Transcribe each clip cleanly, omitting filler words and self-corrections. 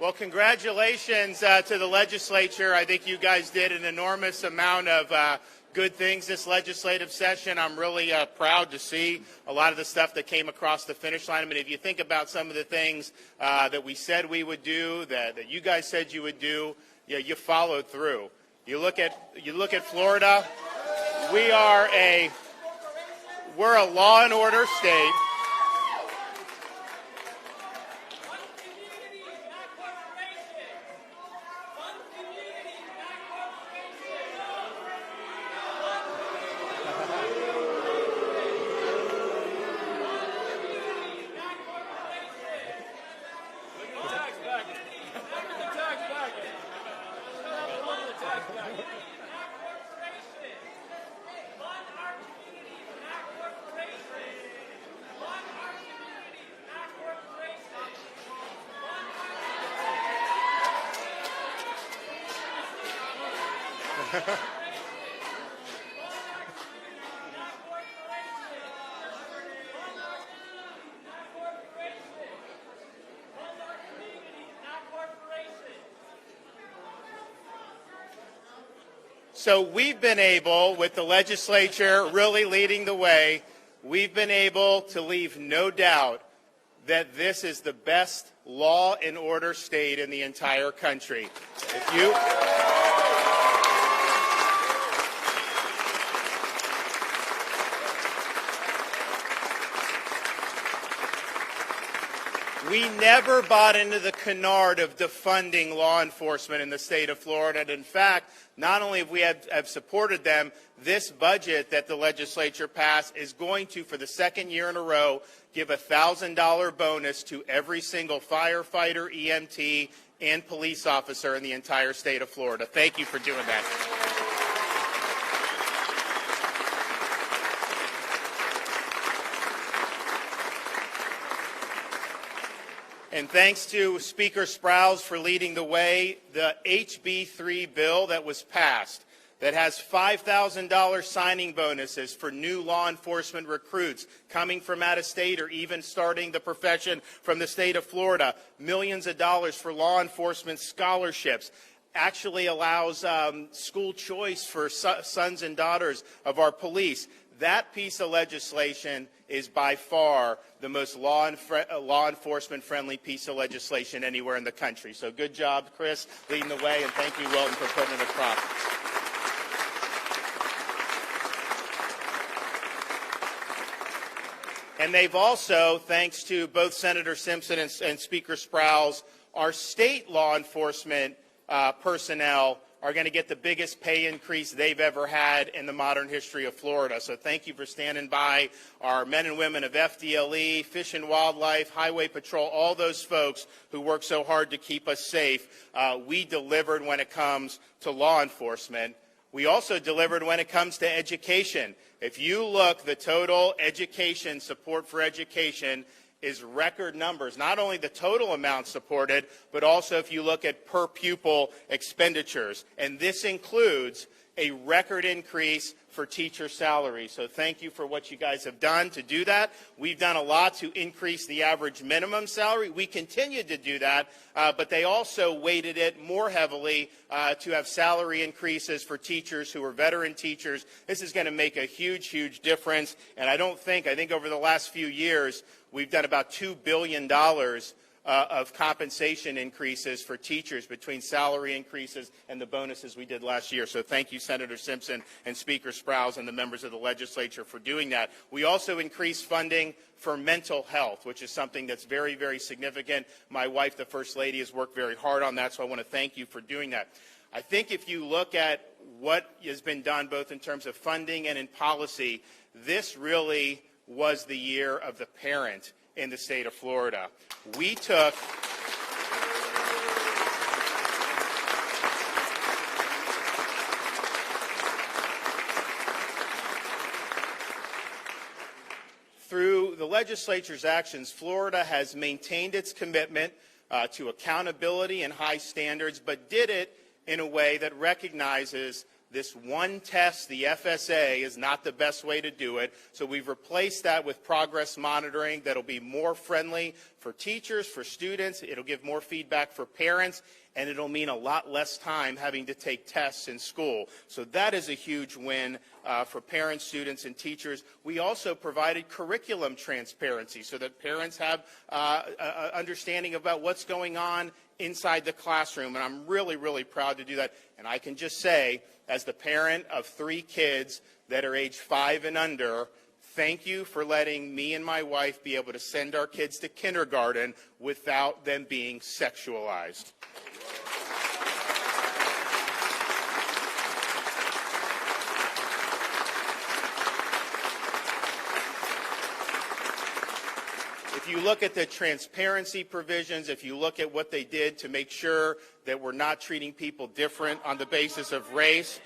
Well, congratulations to the legislature. I think you guys did an enormous amount of good things this legislative session. I'm really proud to see a lot of the stuff that came across the finish line. I mean, if you think about some of the things that we said we would do, that you guys said you would do, you followed through. You look at Florida. We're a law and order state. So we've been able, with the legislature really leading the way, we've been able to leave no doubt that this is the best law and order state in the entire country. We never bought into the canard of defunding law enforcement in the state of Florida. And in fact, not only have we have supported them, this budget that the legislature passed is going to, for the second year in a row, give a $1,000 bonus to every single firefighter, EMT, and police officer in the entire state of Florida. Thank you for doing that. And thanks to Speaker Sprowls for leading the way, the HB 3 bill that was passed that has $5,000 signing bonuses for new law enforcement recruits coming from out of state or even starting the profession from the state of Florida, millions of dollars for law enforcement scholarships, actually allows school choice for sons and daughters of our police. That piece of legislation is by far the most law enforcement-friendly piece of legislation anywhere in the country. So good job, Chris, leading the way, and thank you, Wilton, for putting it across. And they've also, thanks to both Senator Simpson and Speaker Sprowls, our state law enforcement personnel are going to get the biggest pay increase they've ever had in the modern history of Florida. So thank you for standing by our men and women of FDLE, Fish and Wildlife, Highway Patrol, all those folks who work so hard to keep us safe. We delivered when it comes to law enforcement. We also delivered when it comes to education. If you look, the total education, support for education, is record numbers, not only the total amount supported, but also if you look at per pupil expenditures. And this includes a record increase for teacher salaries. So thank you for what you guys have done to do that. We've done a lot to increase the average minimum salary. We continue to do that, but they also weighted it more heavily to have salary increases for teachers who are veteran teachers. This is going to make a huge, huge difference. And I think over the last few years, we've done about $2 billion of compensation increases for teachers between salary increases and the bonuses we did last year. So thank you, Senator Simpson and Speaker Sprowls and the members of the legislature for doing that. We also increased funding for mental health, which is something that's very, very significant. My wife, the First Lady, has worked very hard on that, so I want to thank you for doing that. I think if you look at what has been done both in terms of funding and in policy, this really was the year of the parent in the state of Florida. We took through the legislature's actions, Florida has maintained its commitment to accountability and high standards, but did it in a way that recognizes This one test, the FSA, is not the best way to do it. So we've replaced that with progress monitoring that'll be more friendly for teachers, for students. It'll give more feedback for parents, and it'll mean a lot less time having to take tests in school. So that is a huge win for parents, students, and teachers. We also provided curriculum transparency so that parents have understanding about what's going on inside the classroom, and I'm really, really proud to do that. And I can just say, as the parent of 3 kids that are age 5 and under, thank you for letting me and my wife be able to send our kids to kindergarten without them being sexualized. If you look at the transparency provisions, if you look at what they did to make sure that we're not treating people different on the basis of race,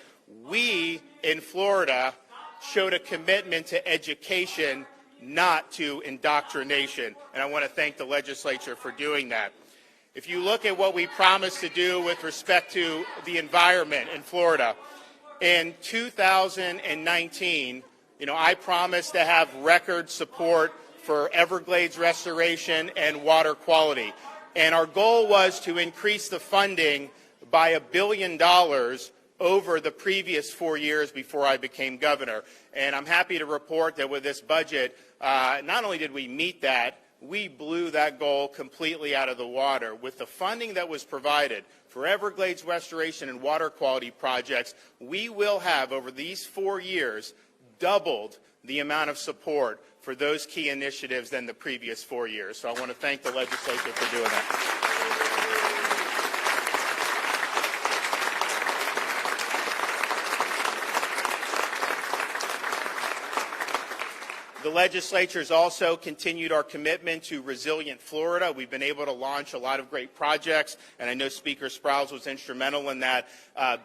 we in Florida showed a commitment to education, not to indoctrination. And I want to thank the legislature for doing that. If you look at what we promised to do with respect to the environment in Florida, in 2019, I promised to have record support for Everglades restoration and water quality. And our goal was to increase the funding by $1 billion over the previous 4 years before I became governor. And I'm happy to report that with this budget, not only did we meet that, we blew that goal completely out of the water. With the funding that was provided for Everglades restoration and water quality projects, we will have, over these 4 years, doubled the amount of support for those key initiatives than the previous 4 years. So I want to thank the legislature for doing that. The legislature has also continued our commitment to Resilient Florida. We've been able to launch a lot of great projects, and I know Speaker Sprowls was instrumental in that.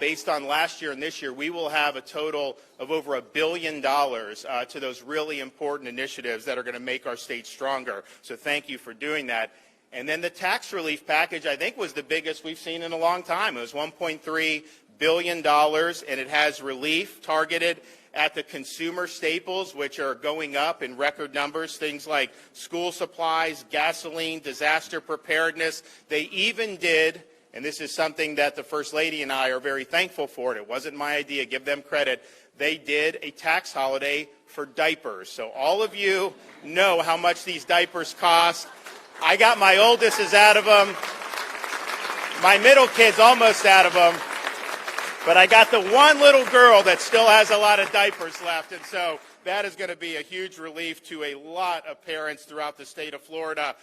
Based on last year and this year, we will have a total of over $1 billion to those really important initiatives that are going to make our state stronger. So thank you for doing that. And then the tax relief package, I think, was the biggest we've seen in a long time. It was $1.3 billion, and it has relief targeted at the consumer staples, which are going up in record numbers, things like school supplies, gasoline, disaster preparedness. They even did, and this is something that the First Lady and I are very thankful for, it wasn't my idea, give them credit, they did a tax holiday for diapers. So all of you know how much these diapers cost. I got my oldest is out of them. My middle kid's almost out of them. But I got the one little girl that still has a lot of diapers left, and so that is going to be a huge relief to a lot of parents throughout the state of Florida.